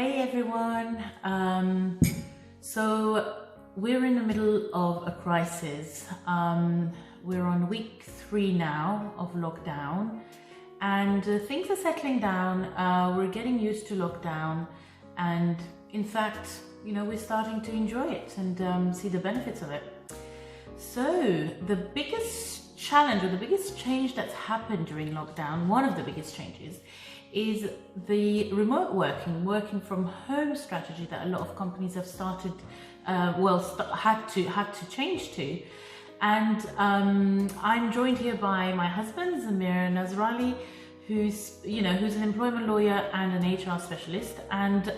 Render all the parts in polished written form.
Hey everyone. So we're in the middle of a crisis. We're on week 3 now of lockdown, and things are settling down. We're getting used to lockdown, and in fact, we're starting to enjoy it and see the benefits of it. So the biggest challenge or the biggest change that's happened during lockdown, one of the biggest changes, is the remote working from home strategy that a lot of companies have started, had to change to. And I'm joined here by my husband, Zameer Nazarali, who's an employment lawyer and an HR specialist. And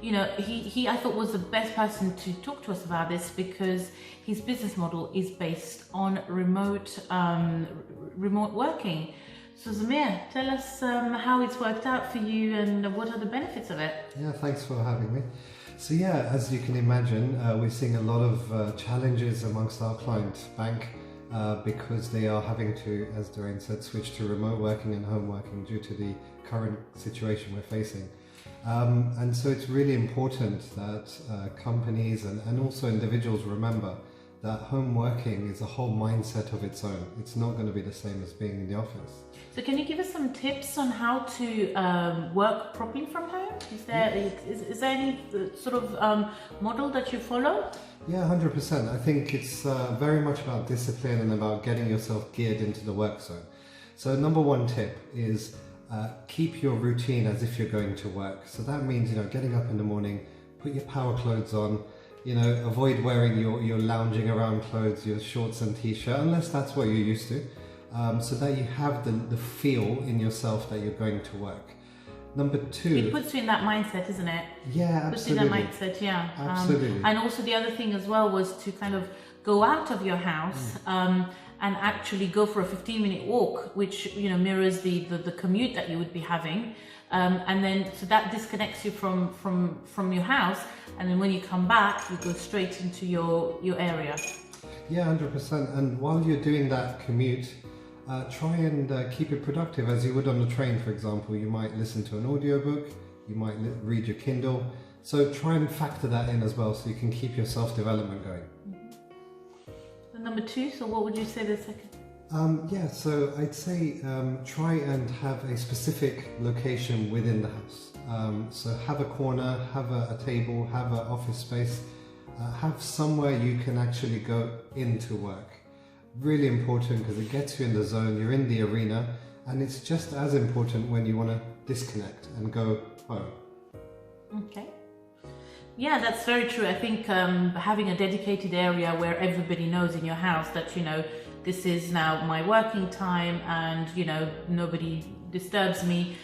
he I thought was the best person to talk to us about this because his business model is based on remote working. So Zameer, tell us how it's worked out for you and what are the benefits of it? Yeah, thanks for having me. So yeah, as you can imagine, we're seeing a lot of challenges amongst our client bank because they are having to, as Doreen said, switch to remote working and home working due to the current situation we're facing. And so it's really important that companies and also individuals remember that home working is a whole mindset of its own. It's not going to be the same as being in the office. So can you give us some tips on how to work properly from home? Is there any sort of model that you follow? Yeah, 100%. I think it's very much about discipline and about getting yourself geared into the work zone. So number one tip is keep your routine as if you're going to work. So that means, getting up in the morning, put your power clothes on, avoid wearing your lounging around clothes, your shorts and t-shirt, unless that's what you're used to, so that you have the feel in yourself that you're going to work. Number 2... It puts you in that mindset, isn't it? Yeah, absolutely. Puts you in that mindset, yeah. Absolutely. And also the other thing as well was to kind of go out of your house and actually go for a 15-minute walk, which, mirrors the commute that you would be having. And then, so that disconnects you from your house, and then when you come back, you go straight into your area. Yeah, 100%. And while you're doing that commute, try and keep it productive as you would on the train, for example. You might listen to an audiobook, you might read your Kindle. So try and factor that in as well so you can keep your self-development going. So number 2, so what would you say the second? So I'd say try and have a specific location within the house. So have a corner, have a table, have an office space, have somewhere you can actually go into work. Really important because it gets you in the zone, you're in the arena, and it's just as important when you want to disconnect and go home. Okay. Yeah, that's very true. I think having a dedicated area where everybody knows in your house that, this is now my working time and, nobody disturbs me.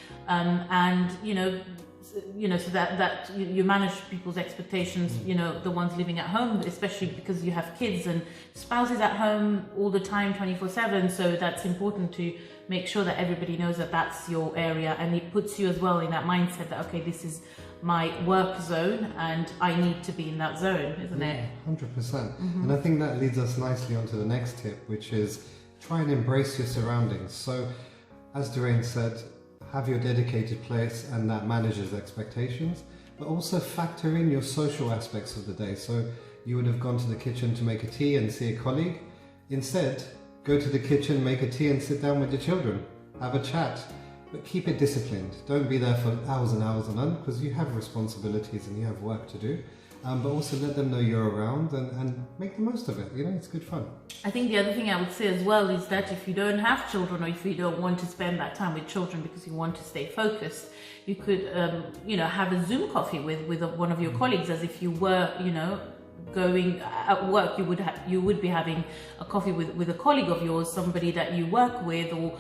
So that you manage people's expectations, the ones living at home, especially because you have kids and spouses at home all the time, 24/7. So that's important to make sure that everybody knows that that's your area, and it puts you as well in that mindset that, okay, this is my work zone and I need to be in that zone, isn't it? 100%. And I think that leads us nicely onto the next tip, which is try and embrace your surroundings. So as Doreen said, have your dedicated place and that manages expectations, but also factor in your social aspects of the day. So you would have gone to the kitchen to make a tea and see a colleague. Instead, go to the kitchen, make a tea and sit down with your children, have a chat, but keep it disciplined. Don't be there for hours and hours on end because you have responsibilities and you have work to do. But also let them know you're around and make the most of it. It's good fun. I think the other thing I would say as well is that if you don't have children, or if you don't want to spend that time with children because you want to stay focused, you could, have a Zoom coffee with one of your colleagues, as if you were, going at work. You would be having a coffee with a colleague of yours, somebody that you work with, or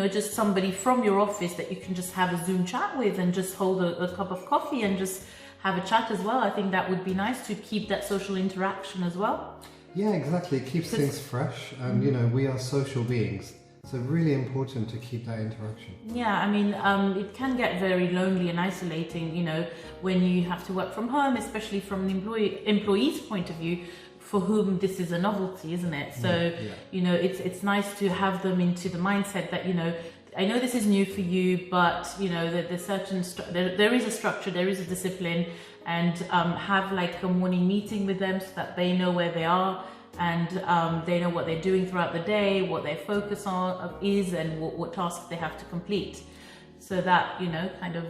just somebody from your office that you can just have a Zoom chat with and just hold a cup of coffee and just have a chat as well. I think that would be nice to keep that social interaction as well. Yeah, exactly. It keeps things fresh, and we are social beings, so really important to keep that interaction. Yeah, I mean, it can get very lonely and isolating, when you have to work from home, especially from an employee's point of view, for whom this is a novelty, isn't it? So, it's nice to have them into the mindset that, I know this is new for you, but you know that there's certain there is a structure, there is a discipline, and have like a morning meeting with them so that they know where they are, and they know what they're doing throughout the day, what their focus on is, and what tasks they have to complete. So that, you know, kind of,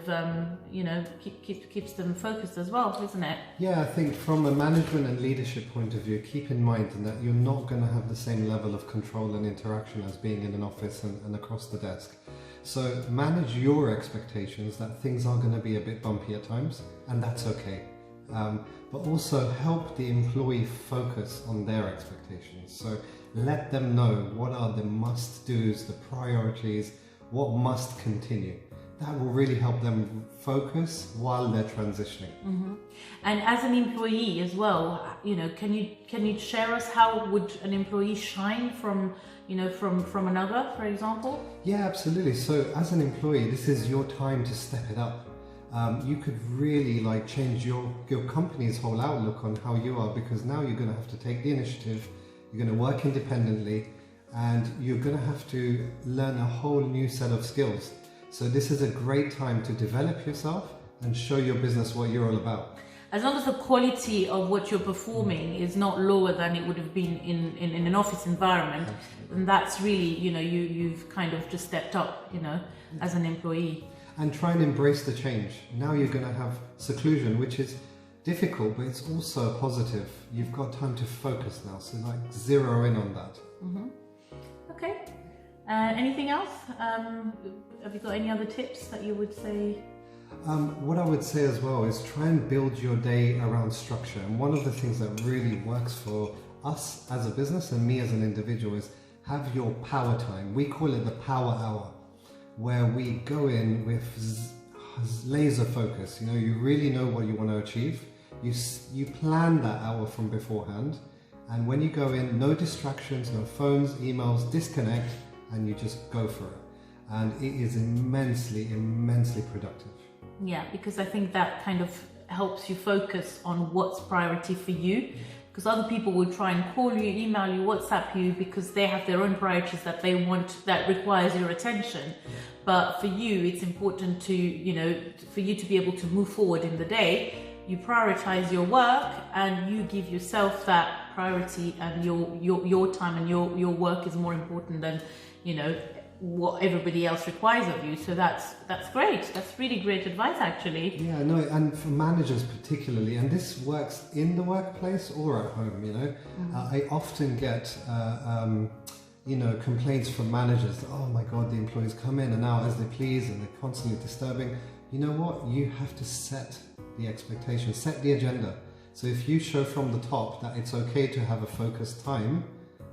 you know, keeps them focused as well, isn't it? Yeah, I think from a management and leadership point of view, keep in mind that you're not going to have the same level of control and interaction as being in an office and across the desk. So manage your expectations that things are going to be a bit bumpy at times, and that's okay. But also help the employee focus on their expectations. So let them know what are the must-dos, the priorities, what must continue. That will really help them focus while they're transitioning. Mm-hmm. And as an employee as well, you know, can you share us how would an employee shine from, you know, from another, for example? Yeah, absolutely. So as an employee, this is your time to step it up. You could really like change your company's whole outlook on how you are, because now you're going to have to take the initiative, you're going to work independently, and you're going to have to learn a whole new set of skills. So this is a great time to develop yourself and show your business what you're all about. As long as the quality of what you're performing is not lower than it would have been in an office environment, and that's really, you know, you've kind of just stepped up, you know, as an employee. And try and embrace the change. Now you're going to have seclusion, which is difficult, but it's also positive. You've got time to focus now, so like zero in on that. Mm-hmm. Okay. Anything else? Have you got any other tips that you would say? What I would say as well is try and build your day around structure. And one of the things that really works for us as a business and me as an individual is have your power time. We call it the power hour, where we go in with laser focus. You know, you really know what you want to achieve. You plan that hour from beforehand. And when you go in, no distractions, no phones, emails, disconnect, and you just go for it. And it is immensely, immensely productive. Yeah, because I think that kind of helps you focus on what's priority for you. Because other people will try and call you, email you, WhatsApp you, because they have their own priorities that they want, that requires your attention. But for you, it's important to, you know, for you to be able to move forward in the day. You prioritize your work and you give yourself that priority, and your time and your work is more important than, you know, what everybody else requires of you. So that's great. That's really great advice, actually. Yeah, no, and for managers particularly, and this works in the workplace or at home, you know. Mm-hmm. I often get you know, complaints from managers that, oh my God, the employees come in and out as they please and they're constantly disturbing. You know what? You have to set the expectation, set the agenda. So if you show from the top that it's okay to have a focused time,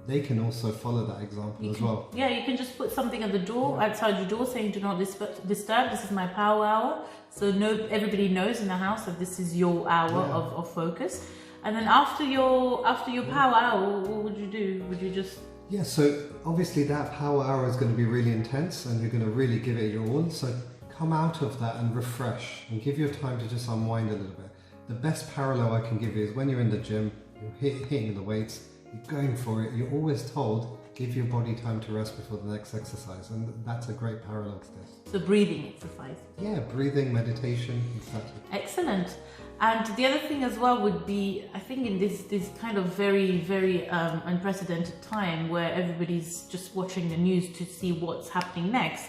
they can also follow that example as well. Yeah, you can just put something at the door, outside your door, saying do not disturb, this is my power hour. So everybody knows in the house that this is your hour of focus. And then after your power hour, what would you do? Would you just... Yeah, so obviously that power hour is going to be really intense and you're going to really give it your all. So come out of that and refresh and give your time to just unwind a little bit. The best parallel I can give you is when you're in the gym, you're hitting the weights, you're going for it, you're always told, give your body time to rest before the next exercise. And that's a great parallel to this. So breathing exercise. Yeah, breathing, meditation, exactly. Excellent. And the other thing as well would be, I think in this kind of very, very unprecedented time where everybody's just watching the news to see what's happening next,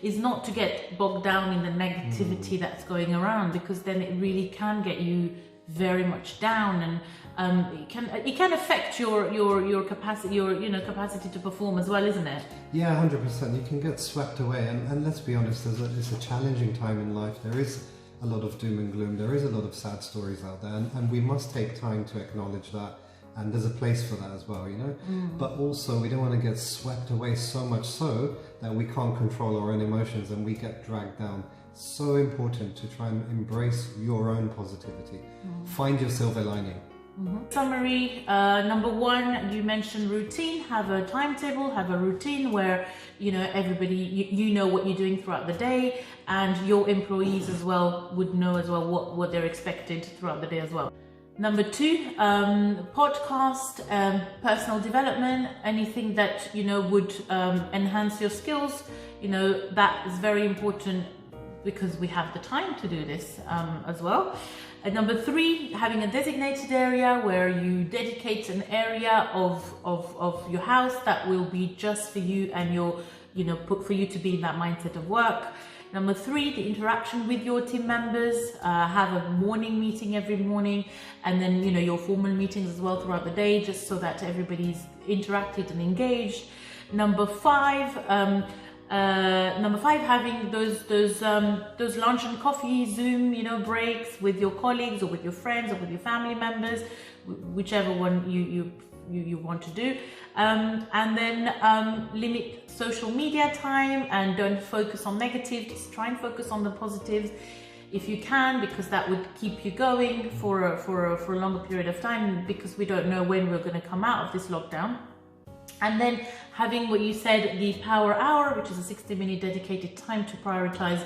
is not to get bogged down in the negativity that's going around, because then it really can get you very much down, and it can affect your capacity, capacity to perform as well, isn't it? Yeah, 100%. You can get swept away, and let's be honest, it's a challenging time in life. There is a lot of doom and gloom. There is a lot of sad stories out there, and we must take time to acknowledge that. And there's a place for that as well, you know. But also, we don't want to get swept away so much so that we can't control our own emotions and we get dragged down. So important to try and embrace your own positivity. Find your silver lining. Summary, number one, you mentioned routine. Have a timetable, have a routine where, you know, everybody, you know what you're doing throughout the day, and your employees as well would know as well what they're expected throughout the day as well. Number 2, podcast, personal development, anything that, would enhance your skills, that is very important because we have the time to do this as well. And number 3, having a designated area where you dedicate an area of your house that will be just for you and for you to be in that mindset of work. Number 3, the interaction with your team members, have a morning meeting every morning, and then, your formal meetings as well throughout the day, just so that everybody's interacted and engaged. Number 5, having those lunch and coffee Zoom, breaks with your colleagues or with your friends or with your family members, whichever one you want to do. And then limit social media time and don't focus on negative, just try and focus on the positives if you can, because that would keep you going for a longer period of time, because we don't know when we're going to come out of this lockdown. And then having what you said, the power hour, which is a 60-minute dedicated time to prioritize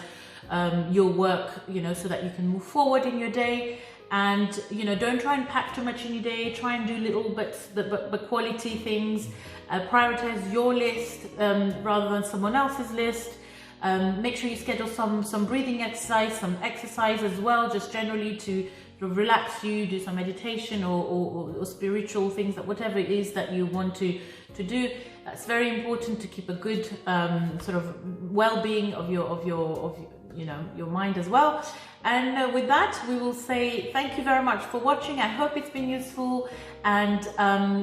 your work, so that you can move forward in your day. And don't try and pack too much in your day. Try and do little but quality things. Prioritize your list rather than someone else's list. Make sure you schedule some breathing exercise, some exercise as well, just generally to relax you, do some meditation or spiritual things, that whatever it is that you want to do. That's very important to keep a good sort of well-being of your mind as well. And with that, we will say thank you very much for watching. I hope it's been useful, and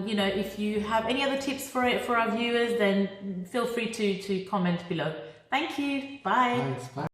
if you have any other tips for our viewers, then feel free to comment below. Thank you. Bye. Thanks. Bye.